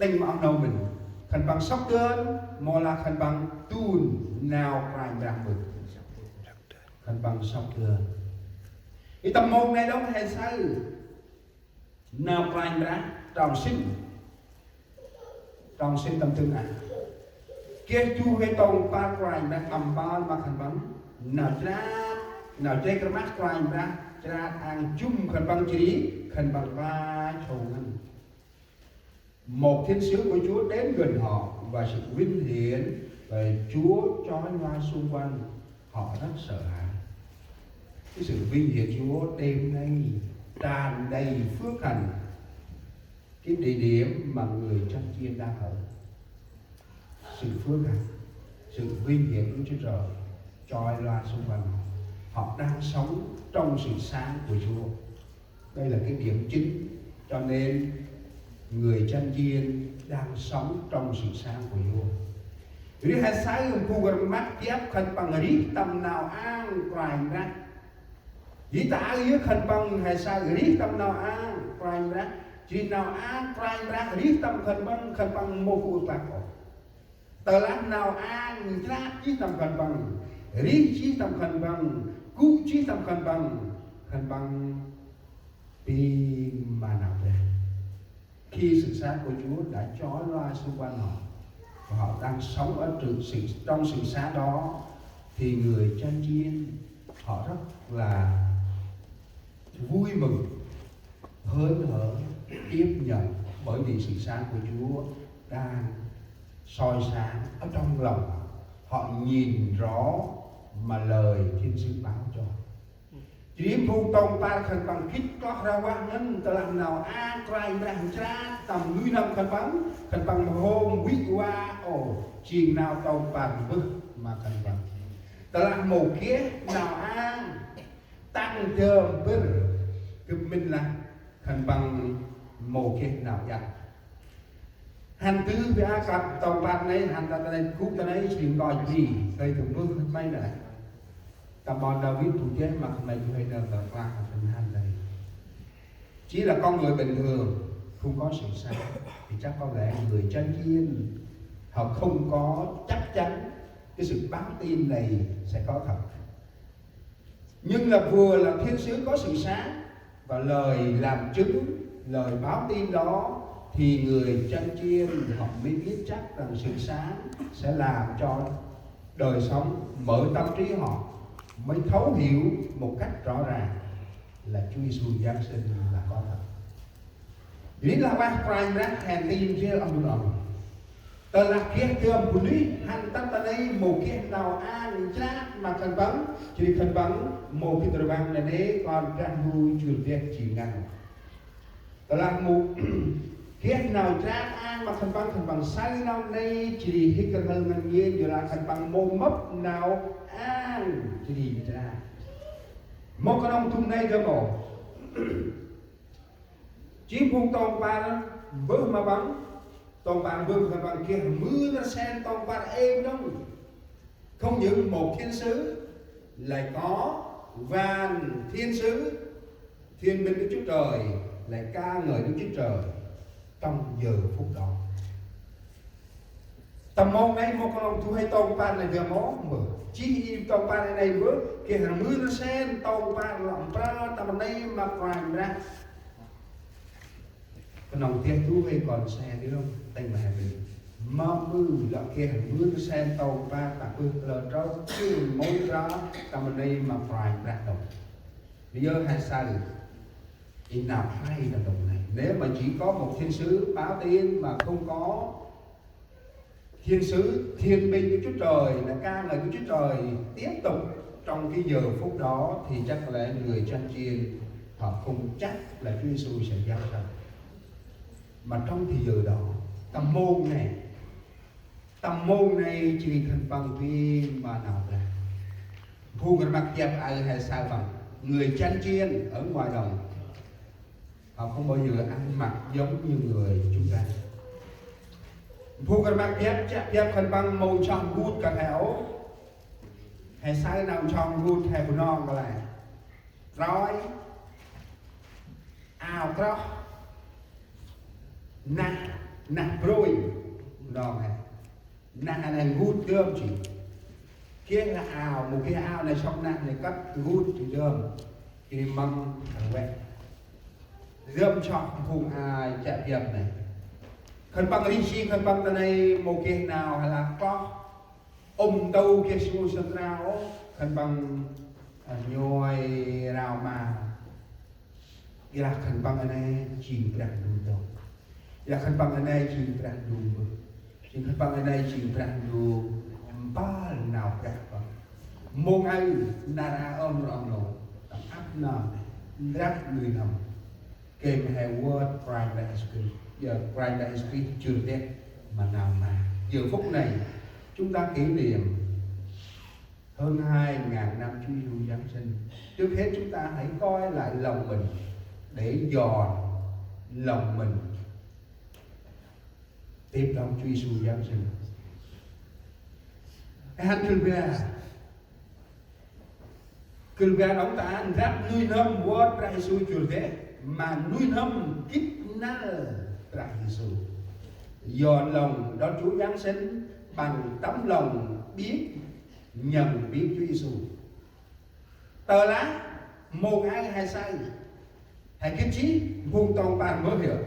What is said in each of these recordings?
tinh mà ông đâu mình khẩn bằng sóc cơn mò là khẩn bằng tuôn nào phải ràng bực khẩn bằng sóc cơn cái tâm môn này đâu hay sao nào phải ràng trong sinh tâm thương à kia chu hay tông pa phải ràng âm ban mà khẩn bằng nào chơi cái mắt phải ràng ra ăn chung khẩn bằng chỉ khẩn bằng ba chầu ngân một thiên sứ của Chúa đến gần họ và sự vinh hiển về Chúa chói loa xung quanh họ rất sợ hãi. Cái sự vinh hiển Chúa đêm nay tràn đầy phước hạnh cái địa điểm mà người trong chiên đang ở. Sự phước hạnh, sự vinh hiển của Chúa Trời chói loa xung quanh họ đang sống trong sự sáng của Chúa. Đây là cái điểm chính cho nên người chân chiên đang sống trong sự sáng của Chúa. Vì hai sai ông khu gần mắt tiếp khẩn bằng rít tầm nào an quanh ra. Vì ta yếu khẩn bằng hai sai rít tầm nào an quanh ra. Chỉ nào an quanh ra rít tầm khẩn bằng một cụ tạc. Tờ lát nào an ra chỉ tầm khẩn bằng rít chỉ tầm khẩn bằng cụ chỉ tầm khẩn bằng pin mà nào đây. Khi sự sáng của Chúa đã chói loa xung quanh họ và họ đang sống ở trong sự sáng đó thì người chân chiên họ rất là vui mừng hớn hở tiếp nhận bởi vì sự sáng của Chúa đang soi sáng ở trong lòng họ nhìn rõ mà lời thiên sứ báo cho. Chỉ phụ tông ta khẩn bằng kích có ra quá ngân ta làm nào a trai ra ra tầm núi năm khẩn bằng hôm quý qua chiền nào tông bằng bức mà khẩn bằng ta làm một kia nào a tăng thơm bức cứ mình là khẩn bằng một kia nào dặn hành tứ với a cặp tông bằng này hành ta đây cúp ta đấy chuyện gọi gì đây cũng bước mấy này ta bọn David thủ chết mà không này chú hay nâng là qua phần hành đây chỉ là con người bình thường không có sự sáng thì chắc có lẽ người chân chiên họ không có chắc chắn cái sự báo tin này sẽ có thật, nhưng là vừa là thiên sứ có sự sáng và lời làm chứng lời báo tin đó thì người chân chiên họ mới biết chắc rằng sự sáng sẽ làm cho đời sống mở tâm trí họ mới thấu hiểu một cách rõ ràng là Chúa Giêsu Giáng sinh là có thật. Lý là ba prime ra hèn tin kia ông đồng. Tờ là kia cơm của lý hành tâm ta đây một kia nào an ra mà cần bắn chỉ cần bắn một cái tờ băng này đấy còn gan vui truyền việc chỉ ngăn. Tờ là một kia nào ra an mà cần bắn sai nào đây chỉ hít cần hơn ngân nhiên rồi là cần bắn mồm mấp nào an chỉ ra một con ông thùng này cơ bộ chỉ phun tông ba đó bước mà bắn tông ba bước mà bắn kia mưa nó sen tông ba êm đâu không những một thiên sứ lại có vàn thiên sứ thiên binh Đức Chúa Trời lại ca ngợi Đức Chúa Trời trong giờ phút đó. Tầm môn này một con ông thu hay tông ba này vừa món mở chỉ tông ba này bước kia hàng mưa nó sen tông ba lòng ra tầm này mà hoàng ra con ông tiên thu hay còn xe đi không tay mà mình mà mưa là kia hàng mưa nó sen tông ba tạm bước lờ trâu chứ mối ra tầm này mà hoàng ra đồng bây giờ hay sao được thì nào hay là đồng này nếu mà chỉ có một thiên sứ báo tin mà không có thiên sứ thiên binh của Chúa Trời là ca ngợi của Chúa Trời tiếp tục trong cái giờ phút đó thì chắc có lẽ người chân chiên họ không chắc là Chúa Giêsu sẽ giáng sinh. Mà trong thì giờ đó tầm môn này chỉ thành bằng viên mà nào ra thu cái mặt dẹp ở hay sao bằng người chân chiên ở ngoài đồng họ không bao giờ ăn mặc giống như người chúng ta. Phu cần mang dép khẩn bằng màu trong gút cả hẻo hay sai nào trong gút hay của non có lại rồi ào đó nè nà brôi nó này nà này gút đơm chỉ kia là ảo một cái ảo này xong nà này cắt gút chỉ đơm thì măng thằng quẹt đơm chọn vùng ai chạy tiệm này khẩn bằng lý chi khẩn bằng tại này một cái nào hay là có ông đâu kia xuống sân rau khẩn bằng nhồi rau mà là khẩn bằng này chỉ rằng đủ đâu là khẩn bằng này chỉ rằng đủ chỉ khẩn bằng này chỉ rằng đủ ba nào cả mong ai nara ông nó áp nào rất người nằm kèm theo word prime history giờ prime history chưa đẹp mà nào mà giờ phút này chúng ta kỷ niệm hơn 2.000 năm Chúa Giêsu Giáng sinh. Trước hết chúng ta hãy coi lại lòng mình để dò lòng mình tiếp đón Chúa Giêsu Giáng sinh. Anh Cừu gà đóng ta rap nuôi nâm word ra Giêsu chưa thế mà nuôi nâm kít na ra Giêsu. Dò lòng đó Chúa Giáng sinh bằng tấm lòng biết nhận biết Chúa Giêsu. Tờ lá một ai hay sai hãy kiếp chí vùng toàn bàn mới hiểu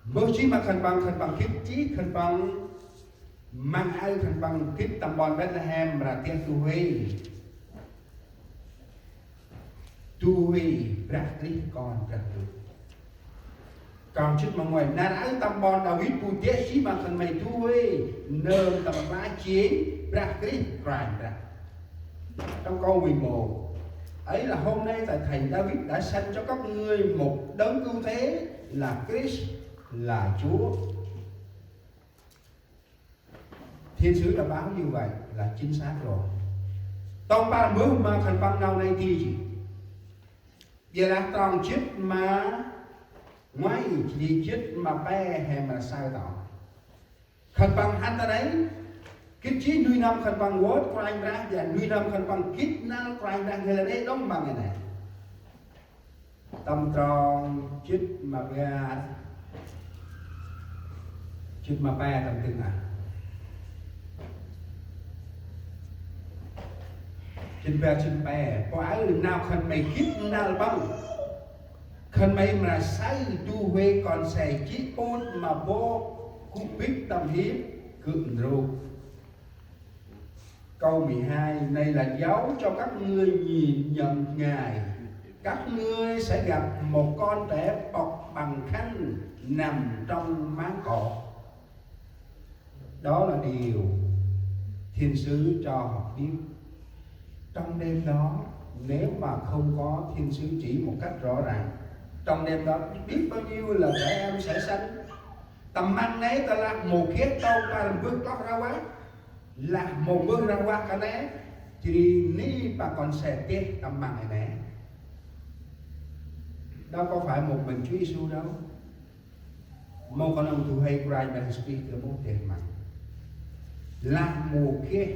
mới chí mà khẩn bằng kiếp chí khẩn bằng mang ai khẩn bằng kiếp tầm bọn Bethlehem là tiên tu huy ra đi con ra được còn chút mà ngoài nà ái tầm bọn David bù tế chí mà khẩn mày tu huy nơm tầm lá chiến ra đi ra trong câu 11 ấy là hôm nay tại thành David đã sanh cho các ngươi một đấng cứu thế là Christ là Chúa. Thiên sứ đã báo như vậy là chính xác rồi. Tông ba bữa mà thành băng nào này thì gì? Giờ là toàn chết mà ngoài chỉ chết mà bé hay mà sai tỏ. Thành băng hắn ta đấy cái chí nuôi năm khẩn bằng word của anh ra và nuôi năm khẩn bằng kít na của anh ra người là đấy đóng bằng này tâm tròn chít mà ra chít mà ba tầm từng à chít ba có ai nào khẩn mày kít na bằng khẩn mày mà say tu huê còn xài chí ôn mà bố cũng biết tầm hiếp cự rô. Câu 12 này là dấu cho các ngươi nhìn nhận Ngài. Các ngươi sẽ gặp một con trẻ bọc bằng khăn nằm trong máng cỏ. Đó là điều thiên sứ cho họ biết. Trong đêm đó, nếu mà không có thiên sứ chỉ một cách rõ ràng, trong đêm đó biết bao nhiêu là trẻ em sẽ sanh. Tầm mang nấy ta là một khía tâu ta làm bước tóc ra quá là một bước ra qua cái né thì ní bà còn sẽ tiết tầm bằng này nè. Đó có phải một mình Chúa Giêsu đâu. Một con ông tu hay cry by his feet từ một tiền mặt là một kia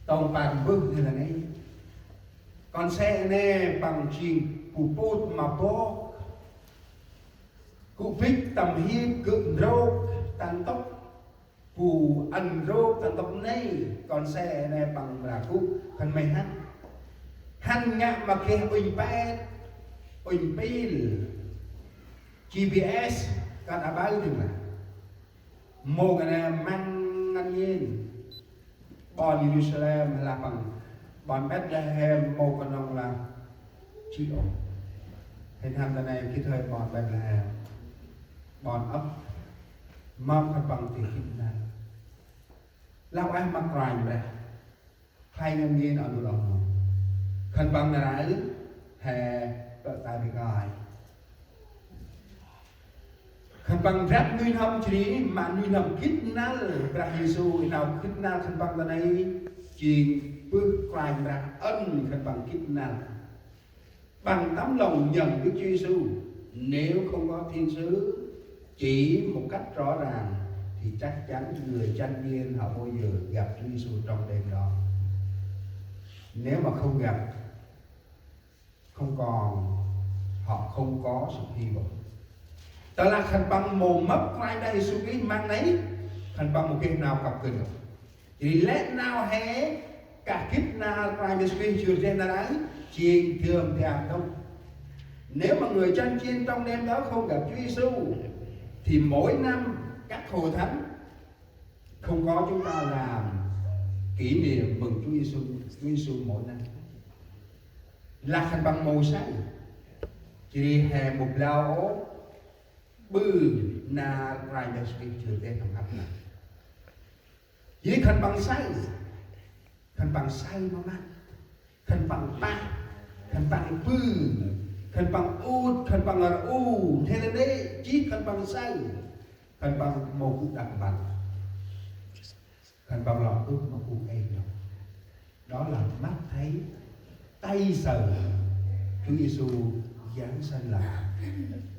tông bàn bước như là này còn xe nè bằng chìm cụ bốt mà bó cụ bích tầm hiếp cự rô tàn tốc phù ăn rô tận tộc này còn xe này bằng là cú phần mày hắn ngạ mà kia bình pin GPS cả đã báo được là một cái này mang ngăn nhiên bọn Jerusalem là bằng bọn Bethlehem một con ông là chi ổ hình hành này cái thời bọn Bethlehem bọn ấp mong phải bằng tiền kim này lao ai mặc rành ra hai ngân nhiên ở nơi đó khẩn bằng là ấy hè vợ tài bị gọi khẩn bằng rap nuôi năm chỉ mà nuôi năm kít ná ra Giêsu nào kít ná khẩn bằng là này chuyện bước rành ra ân khẩn bằng kít ná bằng tấm lòng nhận Đức Chúa Giêsu. Nếu không có thiên sứ chỉ một cách rõ ràng thì chắc chắn người tranh nhiên họ bao giờ gặp Chúa Giêsu trong đêm đó. Nếu mà không gặp, không còn, họ không có sự hy vọng. đó là khăn bằng mồ mấp quay đây su cái mang nấy khăn bằng một cái nào cặp cần thì lẽ nào hé cả kiếp nào quay với suy chưa trên là đấy chiên thường thì không. Nếu mà người chân chiên trong đêm đó không gặp Chúa Giêsu thì mỗi năm các hội thánh không có chúng ta làm kỷ niệm mừng Chúa Giêsu mỗi năm là khăn bằng màu xanh chỉ hè một lao ố bư na rai đã suy chưa tên thằng hấp này chỉ khăn bằng xanh mà mắt khăn bằng ba khăn bằng bư khăn bằng út khăn bằng là u thế nên đấy chỉ khăn bằng xanh khăn bằng màu cũng đặc bằng khăn bằng lòng ước mà cũng em đó là mắt thấy tay sờ Chúa Giêsu giáng sanh lại.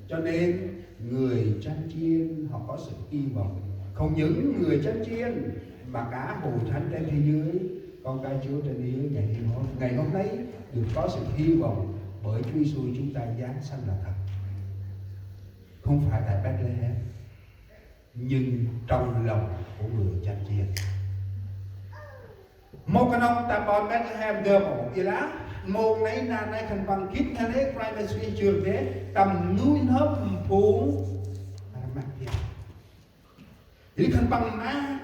Cho nên người chăn chiên họ có sự hy vọng. Không những người chăn chiên mà cả hội thánh trên thế giới, con cái Chúa trên thế giới ngày hôm nay được có sự hy vọng bởi Chúa Giêsu chúng ta giáng sanh là thật. Không phải tại Bethlehem nhưng trong lòng của người chăn chiên. Một cái ông ta bọn Bethlehem đưa một gì đó một nấy nà này khăn bằng kít thế đấy quay về suy trường thế tầm núi hấp phú mắc kia thì khăn bằng má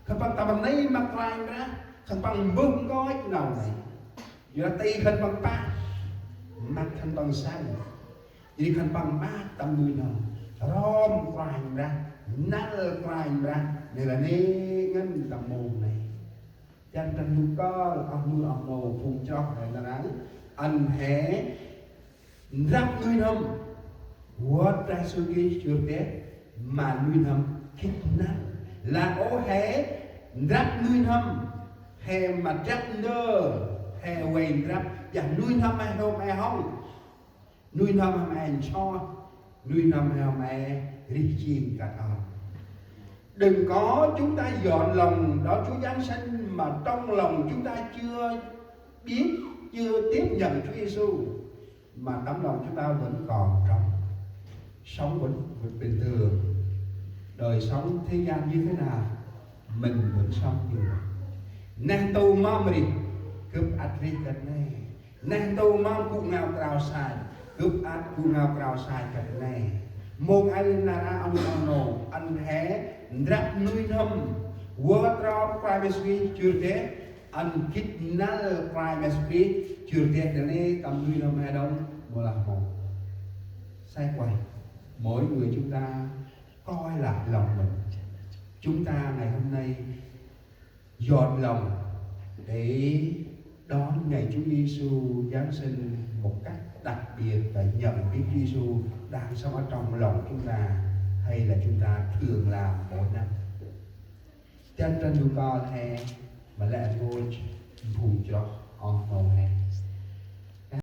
khăn bằng tầm nấy mặc lại ra khăn bằng bưng gói nào này giờ tì khăn bằng ba mặc khăn bằng xanh thì khăn bằng má tầm núi nào rom quay ra nal quay ra này là nê ngân tầm mồm này chân chân nu có ông nuôi ông nô phun cho này là đấy anh hé rắc nuôi nâm what ra suy nghĩ chưa thế mà nuôi nâm kích nát là ô hé rắc nuôi nâm hè mà rắc nơ hè quên rắc và nuôi nâm ai không ai không nuôi nâm ai cho nuôi nâm ai đi chiên cả ông. Đừng có chúng ta dọn lòng đó Chúa Giáng sanh mà trong lòng chúng ta chưa biết, chưa tiếp nhận Chúa Giêsu mà tấm lòng chúng ta vẫn còn trong sống vẫn bình thường. Đời sống thế gian như thế nào mình vẫn sống như vậy. Nàng tu mong đi cướp ắt đi cận này, nàng tu mong cụ ngào cào xài cướp ắt cụ ngào cào xài cận này. Một anh là ông nổ anh hé rắc nuôi nâm vợ trò privacy chưa thế anh kít nal privacy chưa thế để này tầm nuôi nâm hay đông một là một sai quay mỗi người chúng ta coi lại lòng mình chúng ta ngày hôm nay dọn lòng để đón ngày Chúa Giêsu Giáng sinh một cách đặc biệt và nhận biết Chúa Giêsu đang sống ở trong lòng chúng ta hay là chúng ta thường làm mỗi năm. Chân chân chúng ta hay mà lại vô phù cho ông hầu hay.